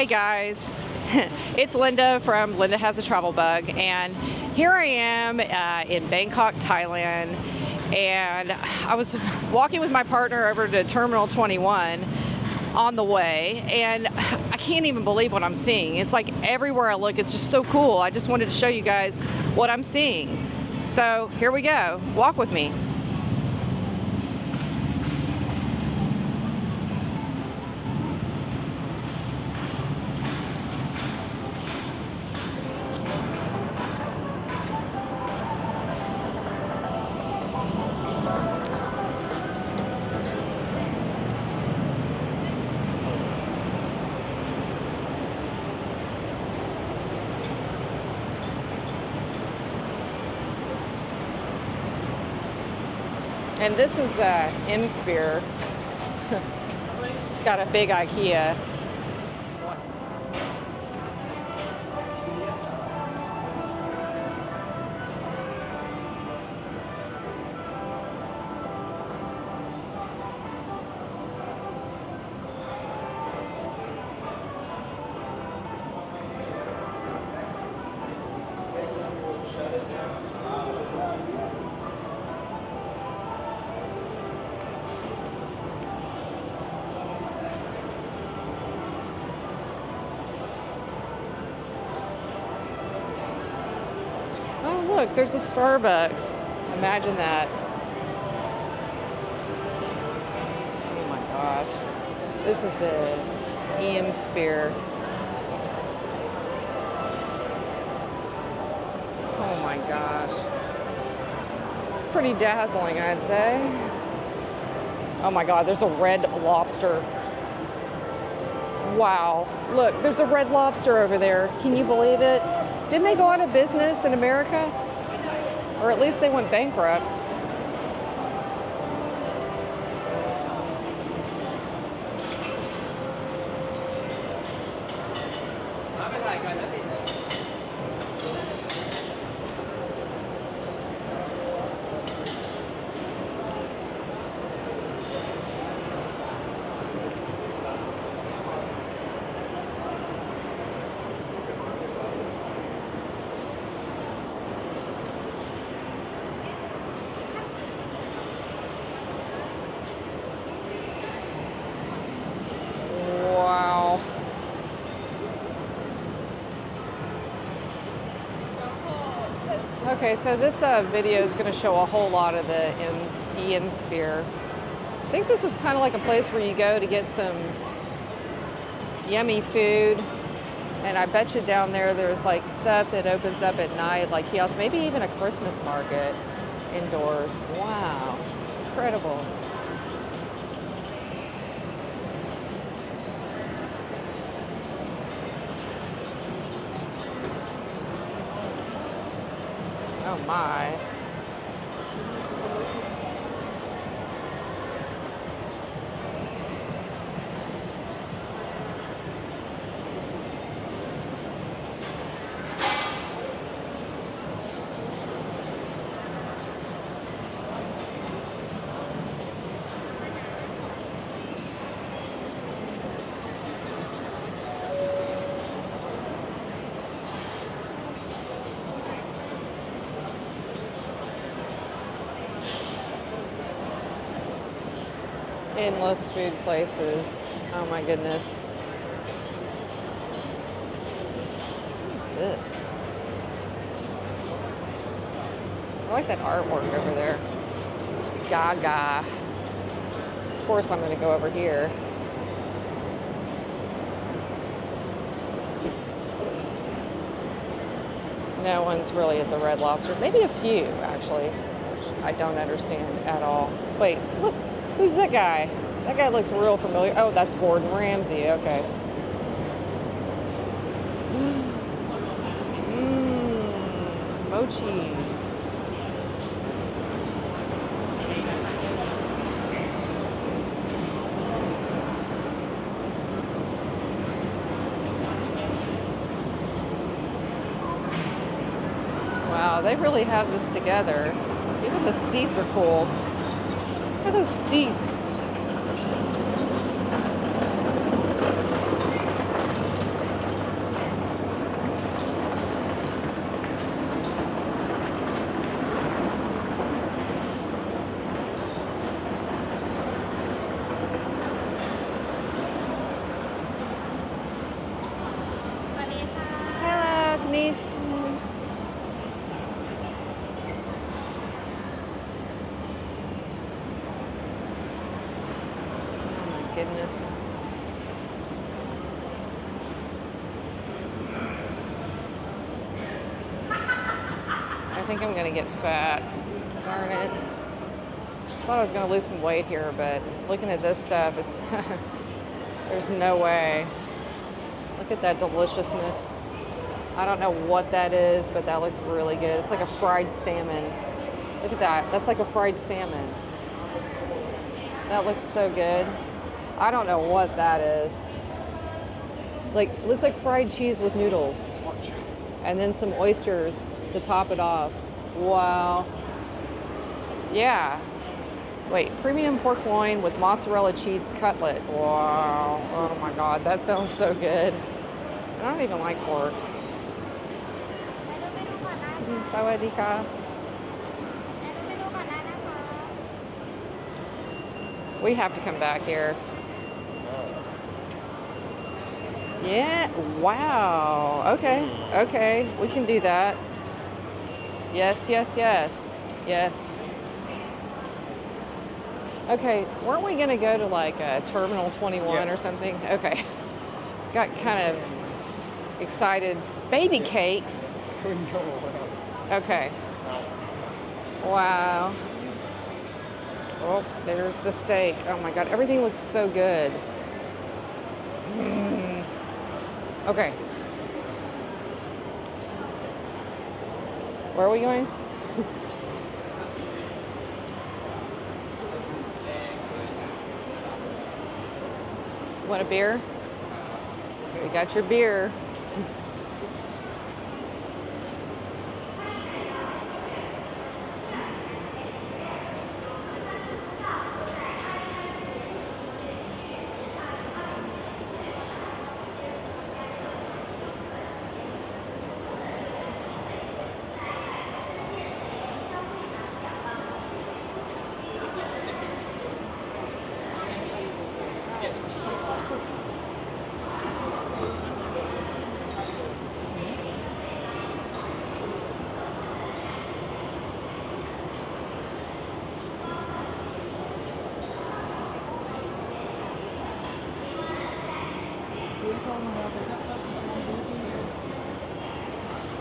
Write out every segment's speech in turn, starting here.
Hey guys, it's Linda from Linda Has a Travel Bug, and here I am in Bangkok, Thailand, and I was walking with my partner over to Terminal 21 on the way, and I can't even believe what I'm seeing. It's like everywhere I look, it's just so cool. I just wanted to show you guys what I'm seeing. So here we go. Walk with me. And this is EMsphere. It's got a big IKEA. Look, there's a Starbucks. Imagine that. Oh my gosh. This is the EMsphere. Oh my gosh. It's pretty dazzling, I'd say. Oh my God, there's a Red Lobster. Wow. Look, there's a Red Lobster over there. Can you believe it? Didn't they go out of business in America? Or at least they went bankrupt. Okay, so this video is going to show a whole lot of the EMsphere. I think this is kind of like a place where you go to get some yummy food. And I bet you down there's like stuff that opens up at night, like kiosks, maybe even a Christmas market indoors. Wow, incredible. Oh my. Endless food places. Oh my goodness. What is this? I like that artwork over there. Gaga. Of course I'm going to go over here. No one's really at the Red Lobster. Maybe a few, actually, which I don't understand at all. Wait, look. Who's that guy? That guy looks real familiar. Oh, that's Gordon Ramsay. Okay. Mochi. Wow, they really have this together. Even the seats are cool. Look at those seats. goodness. I think I'm gonna get fat. Darn it. Thought I was gonna lose some weight here, but looking at this stuff, it's there's no way. Look at that deliciousness. I don't know what that is, but that looks really good. It's like a fried salmon. Look at that. That's like a fried salmon. That looks so good. I don't know what that is. Like, looks like fried cheese with noodles. And then some oysters to top it off. Wow. Yeah. Wait, premium pork loin with mozzarella cheese cutlet. Wow. Oh my God, that sounds so good. I don't even like pork. Sawadee-ka. We have to come back here. Yeah, wow. Okay, okay, we can do that. Yes, yes, yes, yes. Okay, weren't we gonna go to like Terminal 21 or something? Okay, got kind of excited. Baby cakes. Okay. Wow. Oh, there's the steak. Oh my God, everything looks so good. Okay. Where are we going? Want a beer? We got your beer.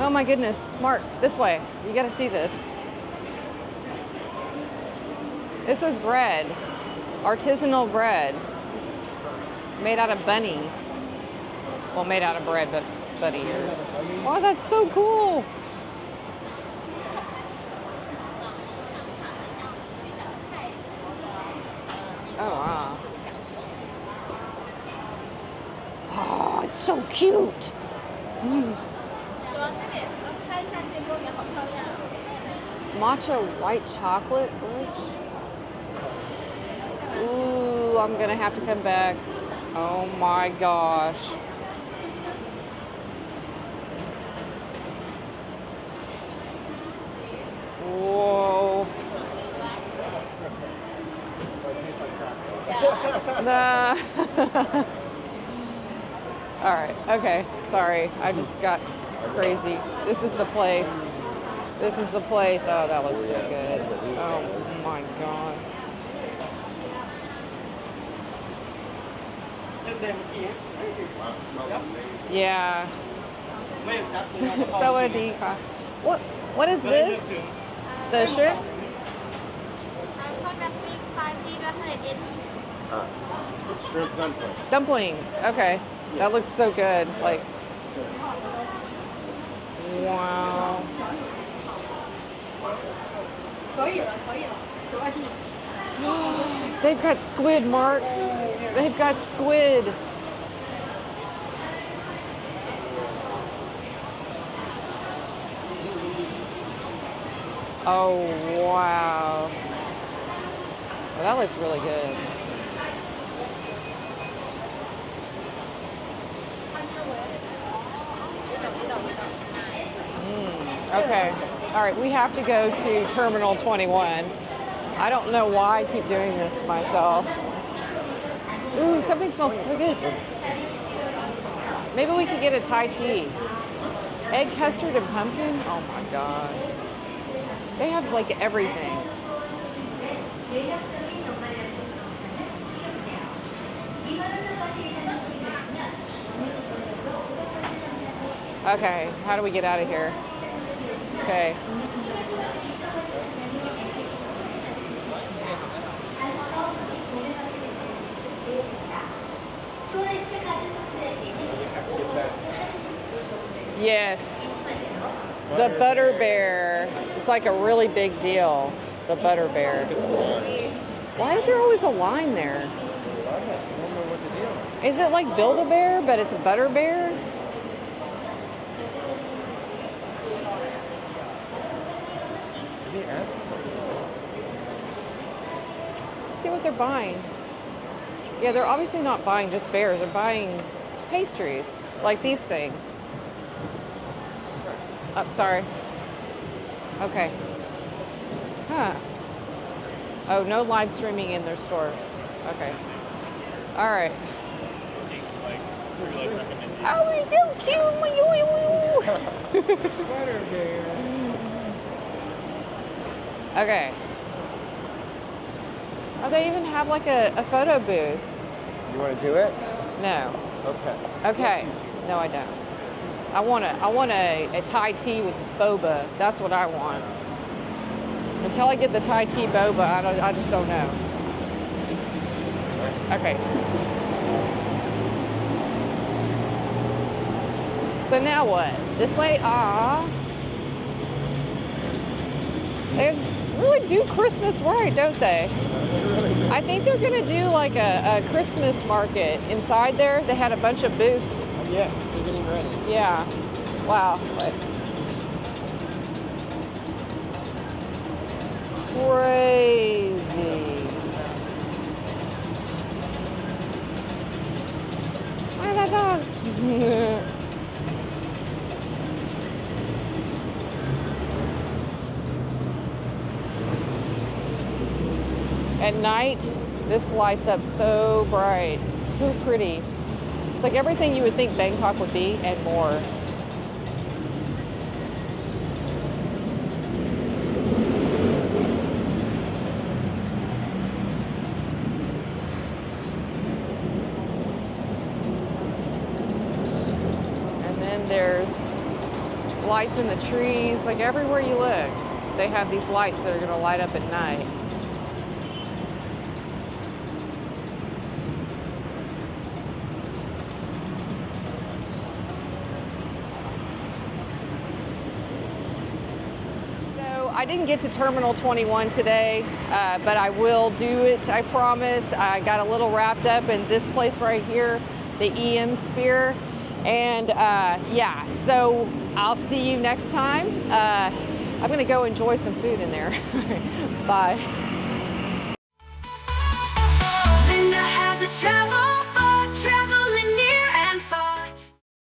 Oh my goodness, Mark, this way. You gotta see this. This is bread, artisanal bread, made out of bunny. Well, made out of bread, but bunny here. Oh, that's so cool. Oh, wow. Oh, it's so cute. Matcha white chocolate, which, ooh, I'm gonna have to come back. Oh my gosh. Whoa. Nah. All right, okay, sorry. I just got crazy. This is the place. This is the place. Oh, that looks so good. Oh my God. Yeah. Sawadee-ka. What is this? The shrimp? Shrimp dumplings. Dumplings. Okay. That looks so good. Like, wow. They've got squid, Mark. They've got squid. Oh, wow. Well, that looks really good. Okay. All right, we have to go to Terminal 21. I don't know why I keep doing this to myself. Ooh, something smells so good. Maybe we could get a Thai tea. Egg custard and pumpkin? Oh my God. They have like everything. Okay, how do we get out of here? Okay. Yes. The butter bear. It's like a really big deal. The butter bear. Why is there always a line there? I don't know what the deal is. Is it like Build-A-Bear, but it's a butter bear? Maybe ask something. Let's see what they're buying. Yeah, they're obviously not buying just bears. They're buying pastries, like these things. Oh, sorry. Okay. Huh. Oh, no live streaming in their store. Okay. All right. Oh, he's so cute. Butter bear. Okay. Oh, they even have like a photo booth. You want to do it? No. Okay. Okay. No, I don't. I want a Thai tea with boba. That's what I want. Until I get the Thai tea boba, I just don't know. Okay. So now what? This way? They really do Christmas right, don't they? I think they're gonna do like a Christmas market inside there. They had a bunch of booths. Yes, they're getting ready. Yeah. Wow. Crazy. Where's that dog? At night, this lights up so bright. It's so pretty. It's like everything you would think Bangkok would be and more. And then there's lights in the trees. Like everywhere you look, they have these lights that are going to light up at night. I didn't get to Terminal 21 today, but I will do it, I promise. I got a little wrapped up in this place right here, the EMsphere. And yeah, so I'll see you next time. I'm gonna go enjoy some food in there. Bye. Linda has a travel bug, travel